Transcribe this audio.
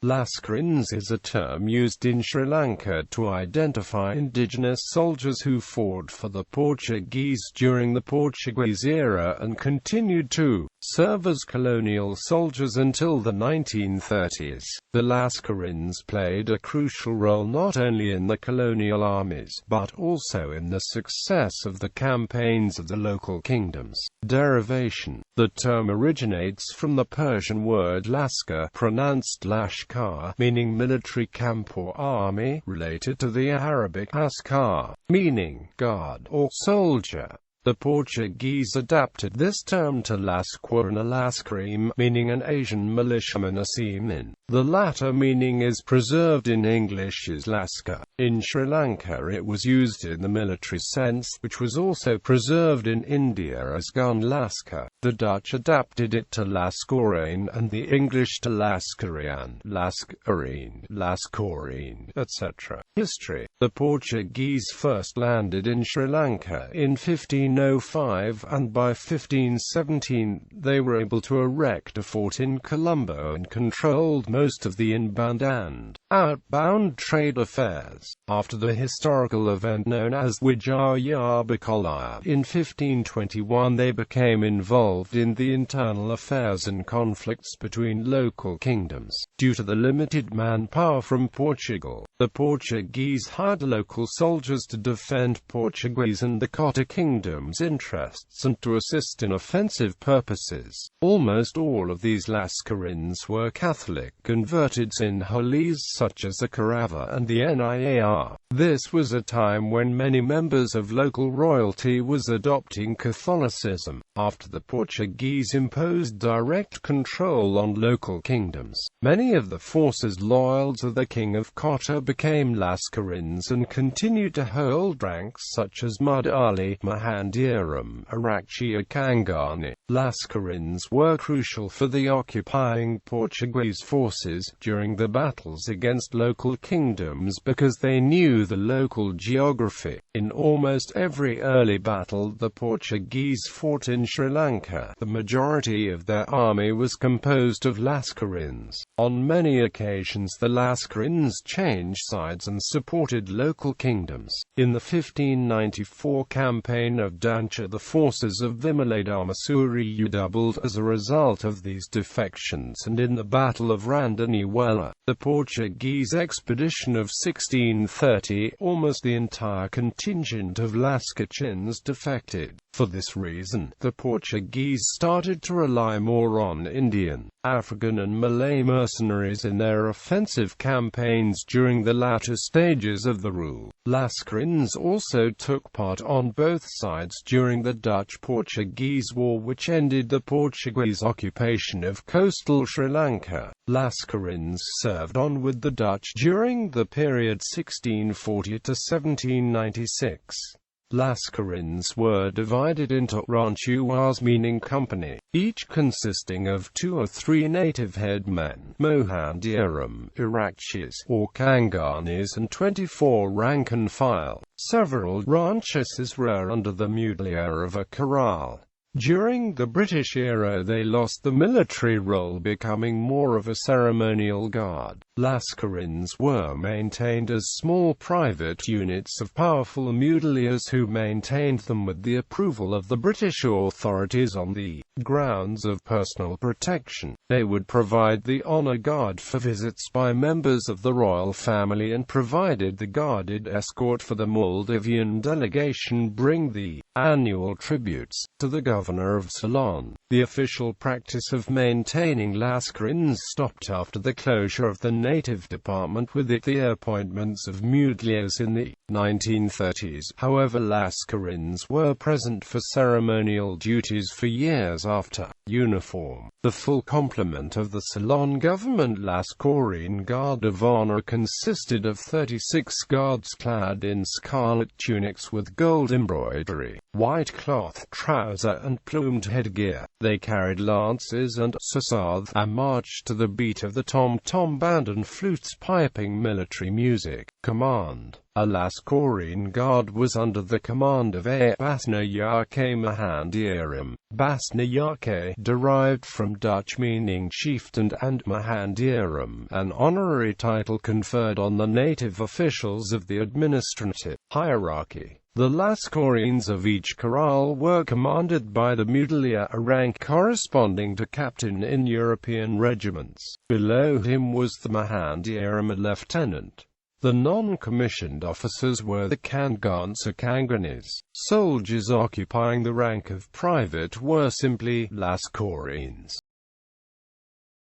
Lascarins is a term used in Sri Lanka to identify indigenous soldiers who fought for the Portuguese during the Portuguese era and continued to serve as colonial soldiers until the 1930s. The Lascarins played a crucial role not only in the colonial armies, but also in the success of the campaigns of the local kingdoms. Derivation. The term originates from the Persian word laskar, pronounced lashkar, meaning military camp or army, related to the Arabic askar, meaning guard or soldier. The Portuguese adapted this term to Lascar and a Lascarim, meaning an Asian militiaman, a seaman. The latter meaning is preserved in English as Lascar. In Sri Lanka it was used in the military sense, which was also preserved in India as gun Lascar. The Dutch adapted it to Lascarin and the English to Lascarian, Lascarin, Lascarin, etc. History. The Portuguese first landed in Sri Lanka in 1505, and by 1517 they were able to erect a fort in Colombo and controlled most of the inbound and outbound trade affairs. After the historical event known as Wijaya in 1521, they became involved in the internal affairs and conflicts between local kingdoms. Due to the limited manpower from Portugal, the Portuguese hired local soldiers to defend Portuguese and the Cotta Kingdom's interests and to assist in offensive purposes. Almost all of these Lascarins were Catholic converted Sinhalese such as the Karava and the Niar. This was a time when many members of local royalty was adopting Catholicism, after the Portuguese imposed direct control on local kingdoms. Many of the forces loyal to the King of Cotta became Lascarins and continued to hold ranks such as Mud Ali, Mahandiram, Arakchia Kangani. Lascarins were crucial for the occupying Portuguese forces during the battles against local kingdoms because they knew the local geography. In almost every early battle the Portuguese fought in Sri Lanka, the majority of their army was composed of Lascarins. On many occasions the Lascarins changed sides and supported local kingdoms. In the 1594 campaign of Dancha, the forces of Vimaladama doubled as a result of these defections, and in the Battle of Randaniwela, the Portuguese expedition of 1630, almost the entire contingent of Lascarins defected. For this reason, the Portuguese started to rely more on Indian, African and Malay mercenaries in their offensive campaigns during the latter stages of the rule. Lascarins also took part on both sides during the Dutch-Portuguese War, which ended the Portuguese occupation of coastal Sri Lanka. Lascarins served on with the Dutch during the period 1640 to 1796. Lascarins were divided into ranchuas, meaning company, each consisting of 2 or 3 native headmen, Mohandiram, Irakchis, or Kanganis, and 24 rank and file. Several ranchuses were under the mudlia of a corral. During the British era they lost the military role, becoming more of a ceremonial guard. Lascarins were maintained as small private units of powerful mudliers who maintained them with the approval of the British authorities on the grounds of personal protection. They would provide the honor guard for visits by members of the royal family and provided the guarded escort for the Maldivian delegation, bring the annual tributes to the governor of Ceylon. The official practice of maintaining Lascarins stopped after the closure of the native department with the appointments of mudliers in the 1930s. However, Lascarins were present for ceremonial duties for years after uniform. The full complement of the Ceylon government Lascarin Guard of Honor consisted of 36 guards clad in scarlet tunics with gold embroidery, white cloth trouser and plumed headgear. They carried lances and sasad and marched to the beat of the tom-tom band and flutes, piping military music. Command. A Lascarin guard was under the command of a Basnayake Mahandierum. Basnayake, derived from Dutch meaning chieftain, and Mahandierum, an honorary title conferred on the native officials of the administrative hierarchy. The Lascarins of each corral were commanded by the mutilia, a rank corresponding to captain in European regiments. Below him was the Mahandierum, a lieutenant. The non-commissioned officers were the Kangans or Kanganis. Soldiers occupying the rank of private were simply Lascarins.